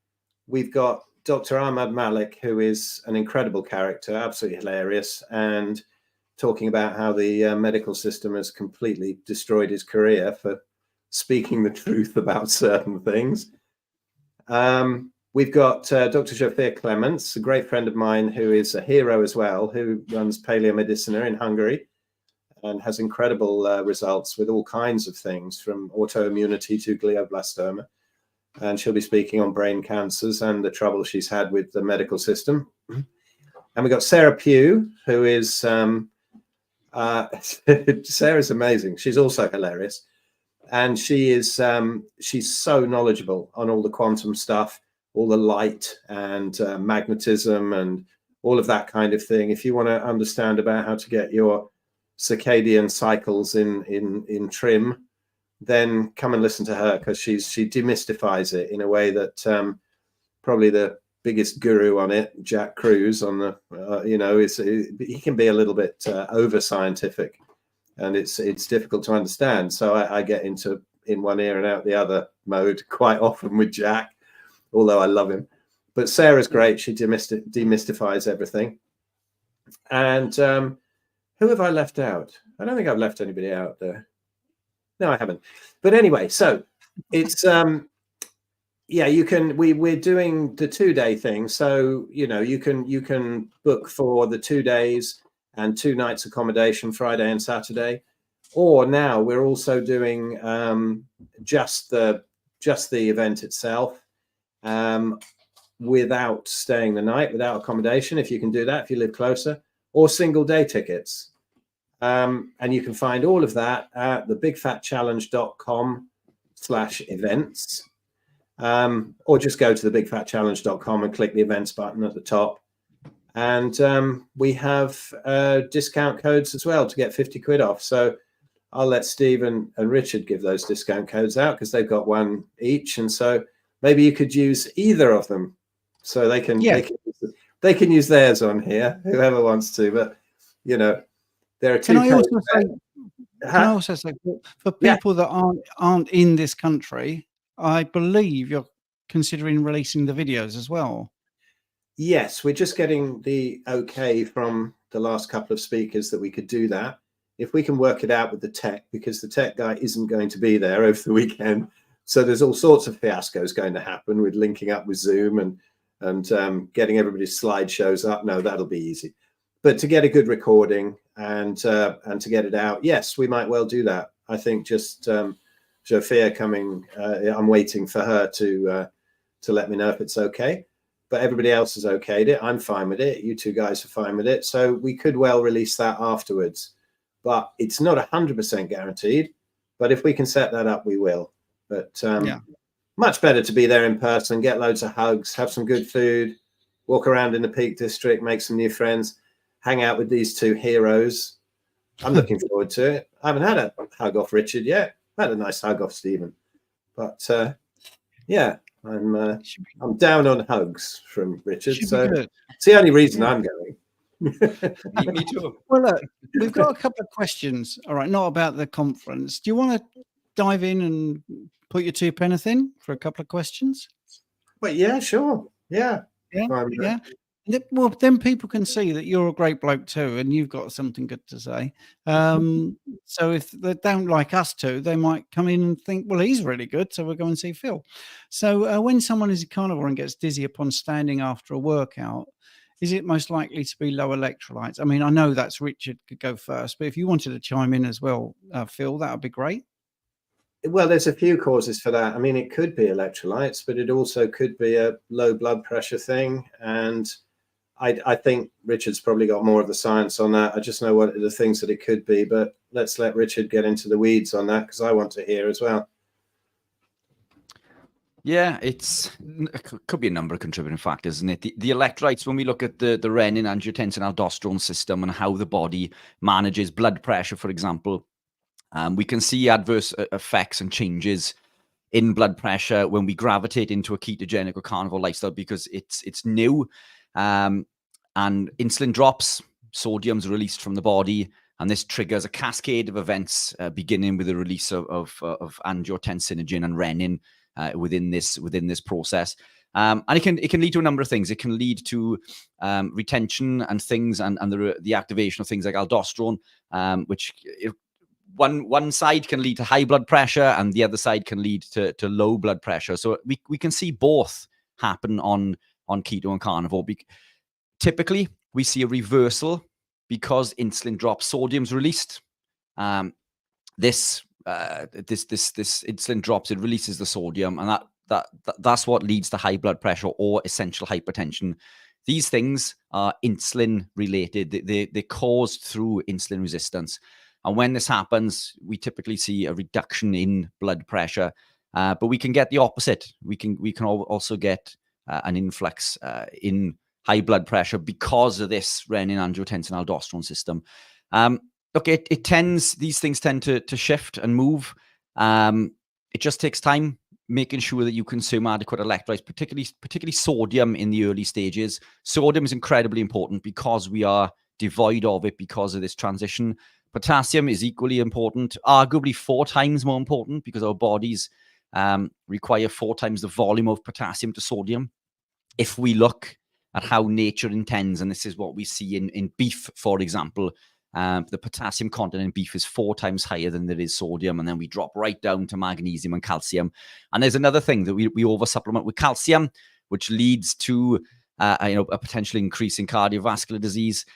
We've got Dr. Ahmad Malik, who is an incredible character, absolutely hilarious, and talking about how the medical system has completely destroyed his career for speaking the truth about certain things. We've got Dr. Zsófia Clements, a great friend of mine who is a hero as well, who runs Paleomedicina in Hungary and has incredible results with all kinds of things, from autoimmunity to glioblastoma. And she'll be speaking on brain cancers and the trouble she's had with the medical system. And we've got Sarah Pugh, who is Sarah's amazing. She's also hilarious, and she's so knowledgeable on all the quantum stuff, all the light and magnetism and all of that kind of thing. If you want to understand about how to get your circadian cycles in trim, then come and listen to her, because she demystifies it in a way that probably the biggest guru on it, Jack Cruz, on the he can be a little bit over scientific, and it's difficult to understand. So I get into in one ear and out the other mode quite often with Jack, although I love him. But Sarah's great. She demystifies everything. And who have I left out? I don't think I've left anybody out there. No, I haven't. But anyway, so it's you can. We're doing the 2 day thing, so you can book for the 2 days and 2 nights accommodation, Friday and Saturday. Or now we're also doing just the event itself, without staying the night, without accommodation, if you can do that, if you live closer, or single day tickets. And you can find all of that at thebigfatchallenge.com/events, or just go to thebigfatchallenge.com and click the events button at the top. And we have discount codes as well to get 50 quid off. So I'll let Stephen and Richard give those discount codes out, because they've got one each. And so maybe you could use either of them, so they can use theirs on here, whoever wants to. But there are two. Can I also say for people that aren't in this country, I believe you're considering releasing the videos as well. Yes, we're just getting the okay from the last couple of speakers that we could do that. If we can work it out with the tech, because the tech guy isn't going to be there over the weekend. So there's all sorts of fiascos going to happen with linking up with Zoom and getting everybody's slideshows up. No, that'll be easy. But to get a good recording and to get it out, yes, we might well do that. I think just Zsófia coming, I'm waiting for her to let me know if it's okay. But everybody else has okayed it. I'm fine with it. You two guys are fine with it. So we could well release that afterwards. But it's not 100% guaranteed. But if we can set that up, we will. But much better to be there in person, get loads of hugs, have some good food, walk around in the Peak District, make some new friends, hang out with these two heroes. I'm looking forward to it. I haven't had a hug off Richard yet. I had a nice hug off Stephen. But I'm down on hugs from Richard. So it's the only reason I'm going. Me too. Well, look, we've got a couple of questions. All right, not about the conference. Do you want to dive in and put your 2 pence in for a couple of questions? Well, yeah, sure. Yeah. Yeah, Um, yeah. Well, then people can see that you're a great bloke too, and you've got something good to say. So if they don't like us two, they might come in and think, well, he's really good, so we'll go and see Phil. So when someone is a carnivore and gets dizzy upon standing after a workout, is it most likely to be low electrolytes? I mean, I know that's Richard could go first, but if you wanted to chime in as well, Phil, that would be great. Well, there's a few causes for that. I mean, it could be electrolytes, but it also could be a low blood pressure thing. And I think Richard's probably got more of the science on that. I just know what the things that it could be, but let's let Richard get into the weeds on that because I want to hear as well. Yeah, it could be a number of contributing factors, isn't it? The electrolytes, when we look at the renin, angiotensin, aldosterone system and how the body manages blood pressure, for example, we can see adverse effects and changes in blood pressure when we gravitate into a ketogenic or carnivore lifestyle because it's new, and insulin drops, sodium's released from the body, and this triggers a cascade of events, beginning with the release of angiotensinogen and renin within this process. And it can lead to a number of things. It can lead to retention and things, and the activation of things like aldosterone, which one side can lead to high blood pressure and the other side can lead to low blood pressure. So we can see both happen on keto and carnivore. Typically, we see a reversal because insulin drops, sodium's released. This insulin drops, it releases the sodium, and that's what leads to high blood pressure or essential hypertension. These things are insulin related. They're caused through insulin resistance. And when this happens, we typically see a reduction in blood pressure, but we can get the opposite. We can also get an influx in high blood pressure because of this renin, angiotensin, aldosterone system. Look, these things tend to shift and move. It just takes time, making sure that you consume adequate electrolytes, particularly sodium in the early stages. Sodium is incredibly important because we are devoid of it because of this transition. Potassium is equally important, arguably 4 times more important because our bodies require 4 times the volume of potassium to sodium. If we look at how nature intends, and this is what we see in beef, for example, the potassium content in beef is 4 times higher than there is sodium, and then we drop right down to magnesium and calcium. And there's another thing that we over supplement with calcium, which leads to a potential increase in cardiovascular disease.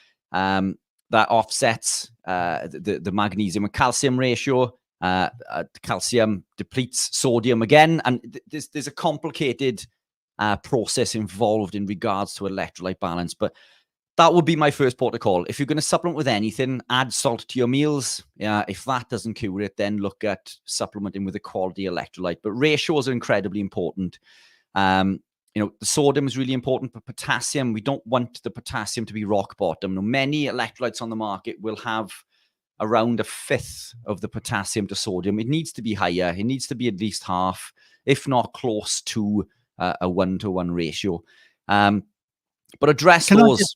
That offsets the magnesium and calcium ratio. Calcium depletes sodium again, and there's a complicated process involved in regards to electrolyte balance. But that would be my first port of call. If you're going to supplement with anything, add salt to your meals. If that doesn't cure it, then look at supplementing with a quality electrolyte. But ratios are incredibly important. The sodium is really important, but potassium, we don't want the potassium to be rock bottom. Many electrolytes on the market will have around 1/5 of the potassium to sodium. It needs to be higher. It needs to be at least half, if not close to a 1-to-1 ratio. But address those.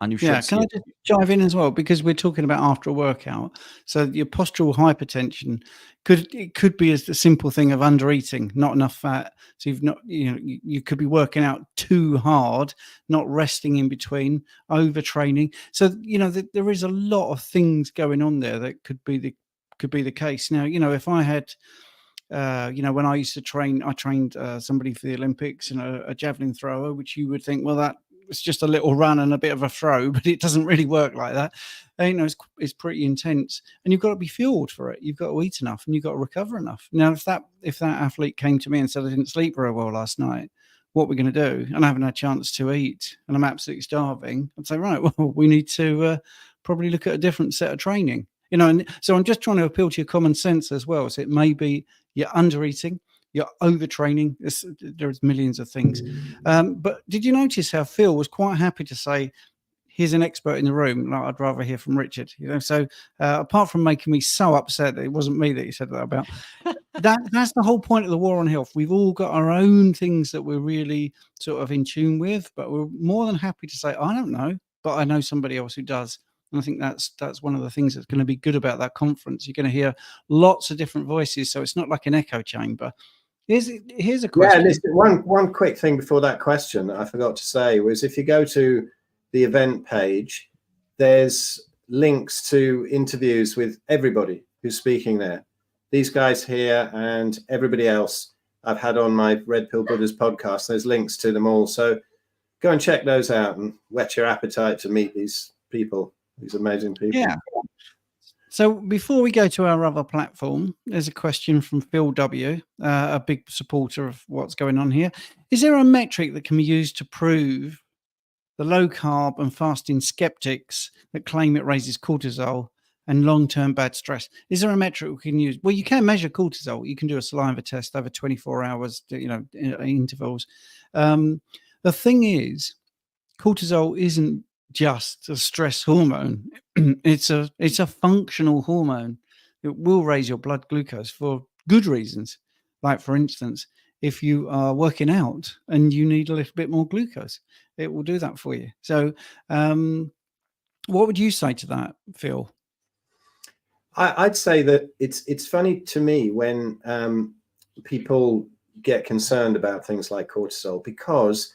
And you should. Can I just dive in as well, because we're talking about after a workout? So your postural hypertension could be as the simple thing of undereating, not enough fat. So you could be working out too hard, not resting in between, overtraining. So there is a lot of things going on there that could be the case. Now, if I had when I used to train, I trained somebody for the Olympics, a javelin thrower, which you would think, well, that it's just a little run and a bit of a throw, but it doesn't really work like that. It's pretty intense, and you've got to be fueled for it. You've got to eat enough, and you've got to recover enough. Now, if that athlete came to me and said, I didn't sleep very well last night, what we're going to do, and I haven't had a chance to eat, and I'm absolutely starving, I'd say, right, well, we need to probably look at a different set of training. And so I'm just trying to appeal to your common sense as well. So it may be you're undereating, you're overtraining. There's millions of things. But did you notice how Phil was quite happy to say, here's an expert in the room? Like, I'd rather hear from Richard. So apart from making me so upset that it wasn't me that he said that about, that's the whole point of the War on Health. We've all got our own things that we're really sort of in tune with, but we're more than happy to say, I don't know, but I know somebody else who does. And I think that's one of the things that's going to be good about that conference. You're going to hear lots of different voices. So it's not like an echo chamber. Here's a Yeah, question. listen, one quick thing before that question I forgot to say was, if you go to the event page, there's links to interviews with everybody who's speaking there. These guys here and everybody else I've had on my Red Pill Buddhas podcast. There's links to them all. So go and check those out and whet your appetite to meet these people, these amazing people. Yeah. So before we go to our other platform, there's a question from Phil W., a big supporter of what's going on here. Is there a metric that can be used to prove the low carb and fasting skeptics that claim it raises cortisol and long-term bad stress? Is there a metric we can use? Well, you can measure cortisol. You can do a saliva test over 24 hours, intervals. The thing is, cortisol isn't just a stress hormone. It's a functional hormone. It will raise your blood glucose for good reasons. Like, for instance, if you are working out and you need a little bit more glucose, it will do that for you. So what would you say to that, Phil? I'd say that it's funny to me when people get concerned about things like cortisol, because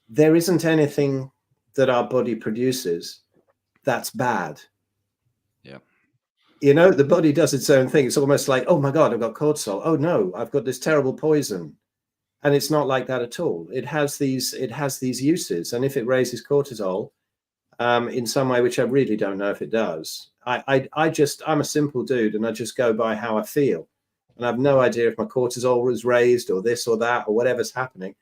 there isn't anything that our body produces that's bad. Yeah. The body does its own thing. It's almost like, oh my God, I've got cortisol. Oh no, I've got this terrible poison. And it's not like that at all. It has these uses. And if it raises cortisol in some way, which I really don't know if it does, I'm a simple dude and I just go by how I feel. And I have no idea if my cortisol was raised or this or that or whatever's happening.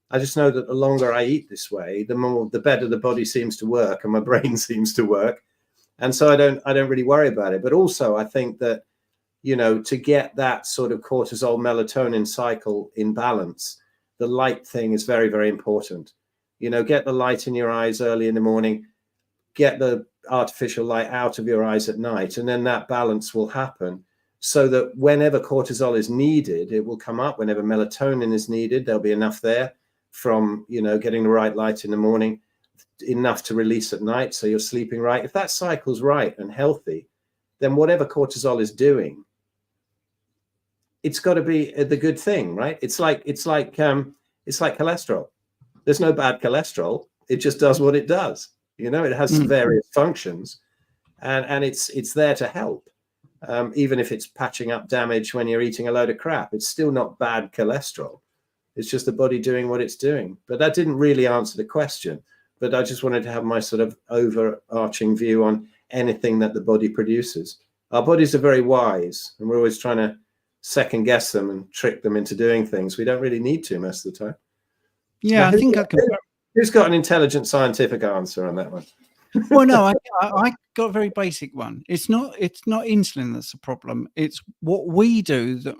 I just know that the longer I eat this way, the better the body seems to work and my brain seems to work. And so I don't really worry about it. But also I think that, to get that sort of cortisol melatonin cycle in balance, the light thing is very, very important. Get the light in your eyes early in the morning, get the artificial light out of your eyes at night, and then that balance will happen, so that whenever cortisol is needed, it will come up. Whenever melatonin is needed, there'll be enough there from, getting the right light in the morning, enough to release at night, so you're sleeping right. If that cycle's right and healthy, then whatever cortisol is doing, it's got to be the good thing, right? It's like cholesterol. There's no bad cholesterol. It just does what it does. It has various functions, and it's there to help. Even if it's patching up damage when you're eating a load of crap, it's still not bad cholesterol. It's just the body doing what it's doing. But that didn't really answer the question. But I just wanted to have my sort of overarching view on anything that the body produces. Our bodies are very wise, and we're always trying to second guess them and trick them into doing things we don't really need to most of the time. Yeah, now, I think I can. Who's got an intelligent scientific answer on that one? Well, no, I got a very basic one. It's not insulin that's the problem. It's what we do that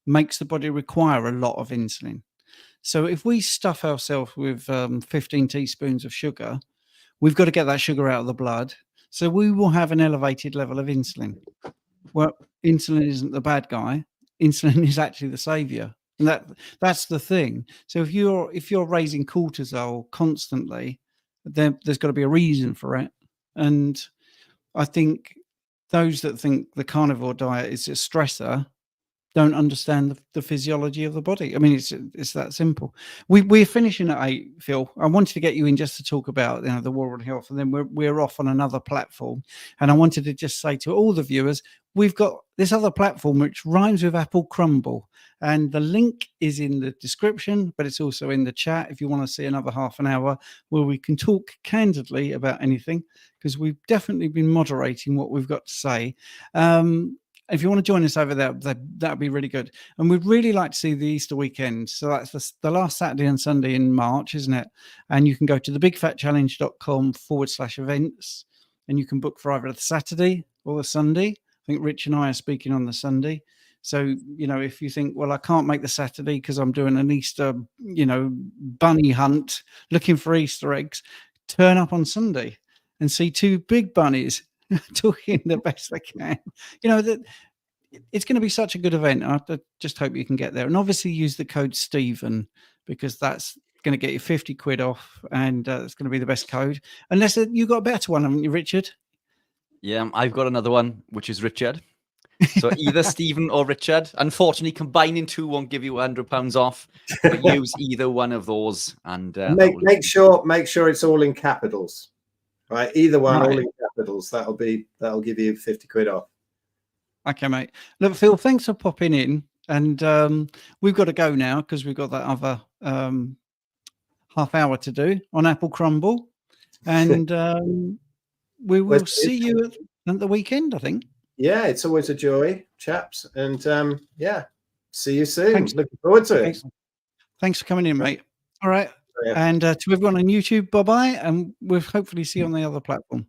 makes the body require a lot of insulin. So if we stuff ourselves with 15 teaspoons of sugar, we've got to get that sugar out of the blood. So we will have an elevated level of insulin. Well, insulin isn't the bad guy. Insulin is actually the savior. And that's the thing. So if you're raising cortisol constantly, then there's got to be a reason for it. And I think those that think the carnivore diet is a stressor don't understand the physiology of the body. I mean, it's that simple. We're finishing at 8, Phil. I wanted to get you in just to talk about the war on health, and then we're off on another platform. And I wanted to just say to all the viewers, we've got this other platform which rhymes with apple crumble, and the link is in the description, but it's also in the chat if you want to see another half an hour where we can talk candidly about anything, because we've definitely been moderating what we've got to say. If you want to join us over there, that'd be really good. And we'd really like to see the Easter weekend. So that's the last Saturday and Sunday in March, isn't it? And you can go to thebigfatchallenge.com/events, and you can book for either the Saturday or the Sunday. I think Rich and I are speaking on the Sunday. So, if you think, well, I can't make the Saturday because I'm doing an Easter, bunny hunt looking for Easter eggs, turn up on Sunday and see 2 big bunnies talking the best they can. That it's going to be such a good event. I just hope you can get there, and obviously use the code Stephen, because that's going to get you 50 quid off, and it's going to be the best code. Unless you got a better one, haven't you, Richard? Yeah, I've got another one, which is Richard. So either Stephen or Richard. Unfortunately, combining two won't give you £100 off, but use either one of those, and make sure it's all in capitals, right? Either one, all Right. in capitals. That'll give you 50 quid off. Okay, mate. Look, Phil, thanks for popping in. And we've got to go now because we've got that other half hour to do on Apple Crumble. And we will see you at the weekend, I think. Yeah, it's always a joy, chaps. And yeah, see you soon. Thanks. Looking forward to it. Excellent. Thanks for coming in, mate. All right. Yeah. And to everyone on YouTube, bye-bye. And we'll hopefully see you on the other platform.